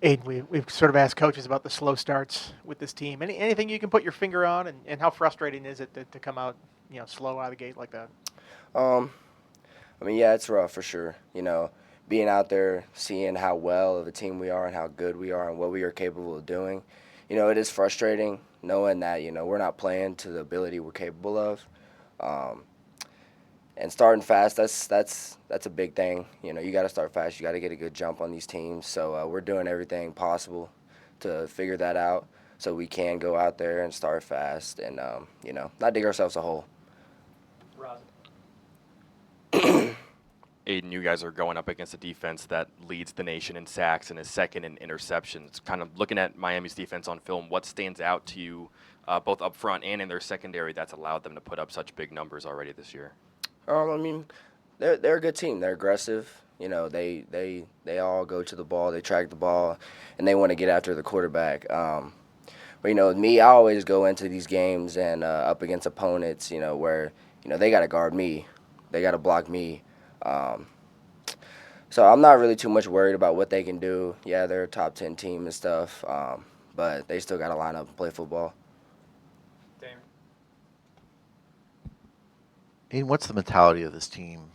Aiden, we've sort of asked coaches about the slow starts with this team. Anything you can put your finger on, and how frustrating is it to come out, slow out of the gate like that? Um, I mean, yeah, it's rough for sure. Being out there, seeing how well of a team we are and how good we are and what we are capable of doing. It is frustrating knowing that we're not playing to the ability we're capable of. Um, and starting fast, that's a big thing. You got to start fast. You got to get a good jump on these teams. So we're doing everything possible to figure that out, so we can go out there and start fast and not dig ourselves a hole. Aiden, you guys are going up against a defense that leads the nation in sacks and is second in interceptions. Kind of looking at Miami's defense on film, what stands out to you, both up front and in their secondary, that's allowed them to put up such big numbers already this year? I mean, they're a good team. They're aggressive. They all go to the ball, they track the ball, and they want to get after the quarterback. But with me, I always go into these games and up against opponents, where they got to guard me, they got to block me. Um, so I'm not really too much worried about what they can do. Yeah, they're a top 10 team and stuff, but they still got to line up and play football. And what's the mentality of this team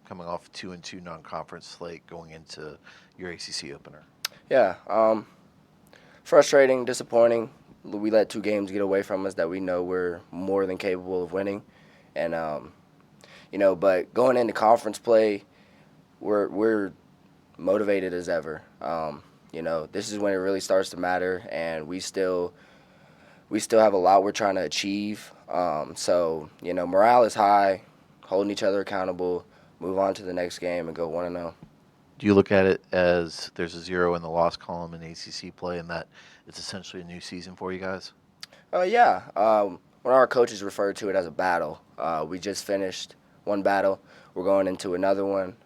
coming off a 2-2 non-conference slate going into your ACC opener? Yeah, frustrating, disappointing. We let two games get away from us that we know we're more than capable of winning, and but going into conference play, we're motivated as ever. This is when it really starts to matter, and we still have a lot we're trying to achieve. So morale is high, holding each other accountable, move on to the next game, and go 1-0. Do you look at it as there's a zero in the loss column in ACC play and that it's essentially a new season for you guys? Yeah. One of our coaches referred to it as a battle. We just finished one battle. We're going into another one.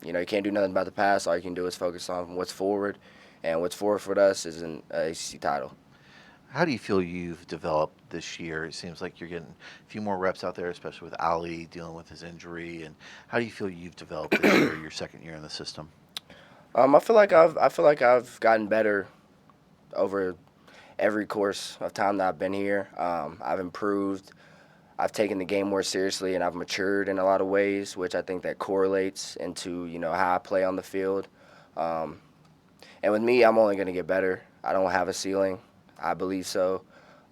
You can't do nothing about the past. All you can do is focus on what's forward, and what's forward for us is an ACC title. How do you feel you've developed this year? It seems like you're getting a few more reps out there, especially with Ali dealing with his injury. And how do you feel you've developed this year, your second year in the system? I feel like I've gotten better over every course of time that I've been here. I've improved. I've taken the game more seriously, and I've matured in a lot of ways, which I think that correlates into how I play on the field. Um, and with me, I'm only going to get better. I don't have a ceiling. I believe so.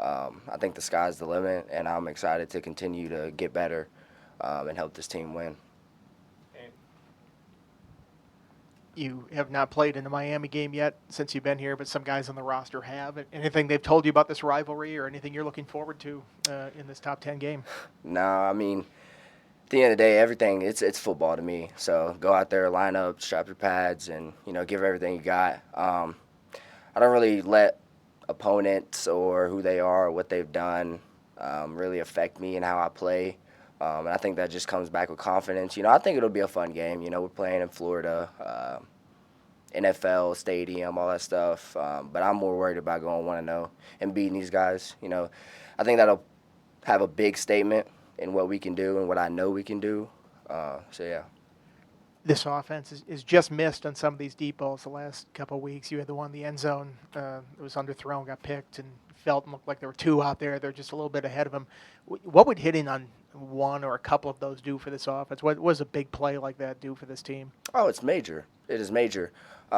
I think the sky's the limit, and I'm excited to continue to get better and help this team win. You have not played in a Miami game yet since you've been here, but some guys on the roster have. Anything they've told you about this rivalry, or anything you're looking forward to in this top 10 game? No, I mean, at the end of the day, everything it's football to me. So go out there, line up, strap your pads, and give everything you got. I don't really let opponents or who they are or what they've done really affect me and how I play. And I think that just comes back with confidence. I think it'll be a fun game. We're playing in Florida, NFL stadium, all that stuff. But I'm more worried about going 1-0 and beating these guys. I think that'll have a big statement in what we can do and what I know we can do. So yeah. This offense is just missed on some of these deep balls the last couple of weeks. You had the one in the end zone that was underthrown, got picked, and felt looked like there were two out there. They're just a little bit ahead of him. What would hitting on one or a couple of those do for this offense? What does a big play like that do for this team? Oh, it's major. It is major. We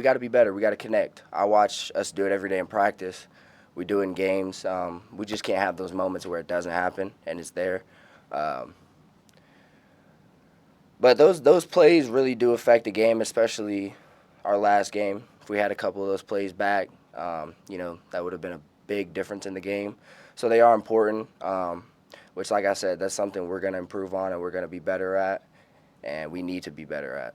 got to be better. We got to connect. I watch us do it every day in practice. We do it in games. We just can't have those moments where it doesn't happen and it's there. Um, but those plays really do affect the game, especially our last game. If we had a couple of those plays back, that would have been a big difference in the game. So they are important, which, like I said, that's something we're going to improve on and we're going to be better at, and we need to be better at.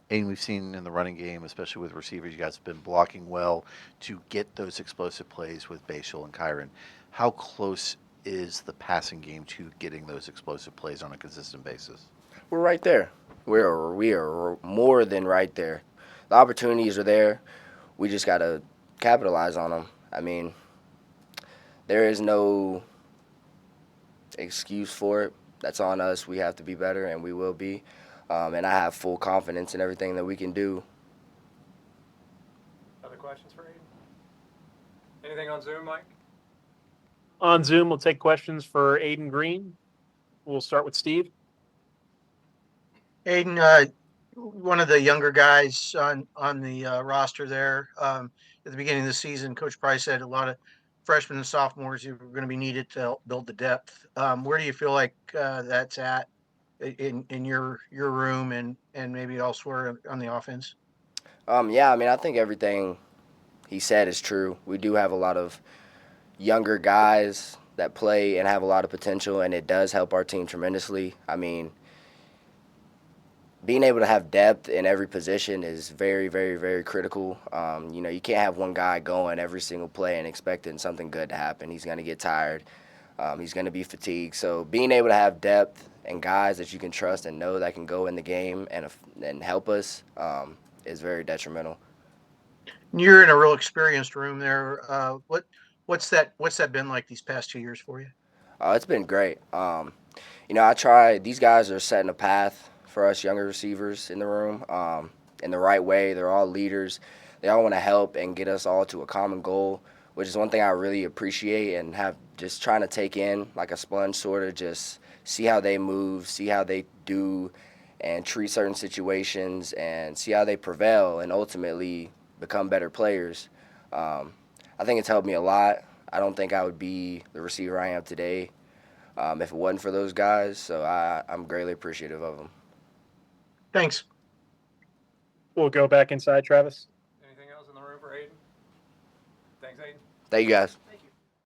And we've seen in the running game, especially with receivers, you guys have been blocking well to get those explosive plays with Bashal and Kyron. How close is the passing game to getting those explosive plays on a consistent basis? We're right there. We are more than right there. The opportunities are there. We just got to capitalize on them. I mean, there is no excuse for it. that's on us. We have to be better, and we will be. And I have full confidence in everything that we can do. Other questions for Ayden? Anything on Zoom, Mike? On Zoom, we'll take questions for Ayden Greene. We'll start with Steve. Ayden, one of the younger guys on the roster there. At the beginning of the season, Coach Price said a lot of freshmen and sophomores were going to be needed to help build the depth. Where do you feel like that's at in your room and maybe elsewhere on the offense? Yeah, I mean, I think everything he said is true. We do have a lot of younger guys that play and have a lot of potential, and it does help our team tremendously. I mean, being able to have depth in every position is very, very, very critical. You can't have one guy going every single play and expecting something good to happen. He's going to get tired. He's going to be fatigued. So being able to have depth and guys that you can trust and know that can go in the game and help us is very detrimental. You're in a real experienced room there. What's that been like these past 2 years for you? It's been great. I try. These guys are setting a path for us younger receivers in the room in the right way. They're all leaders. They all want to help and get us all to a common goal, which is one thing I really appreciate and have just trying to take in like a sponge, sort of just see how they move, see how they do and treat certain situations and see how they prevail and ultimately become better players. I think it's helped me a lot. I don't think I would be the receiver I am today if it wasn't for those guys. So I'm greatly appreciative of them. Thanks. We'll go back inside, Travis. Anything else in the room for Ayden? Thanks, Ayden. Thank you guys.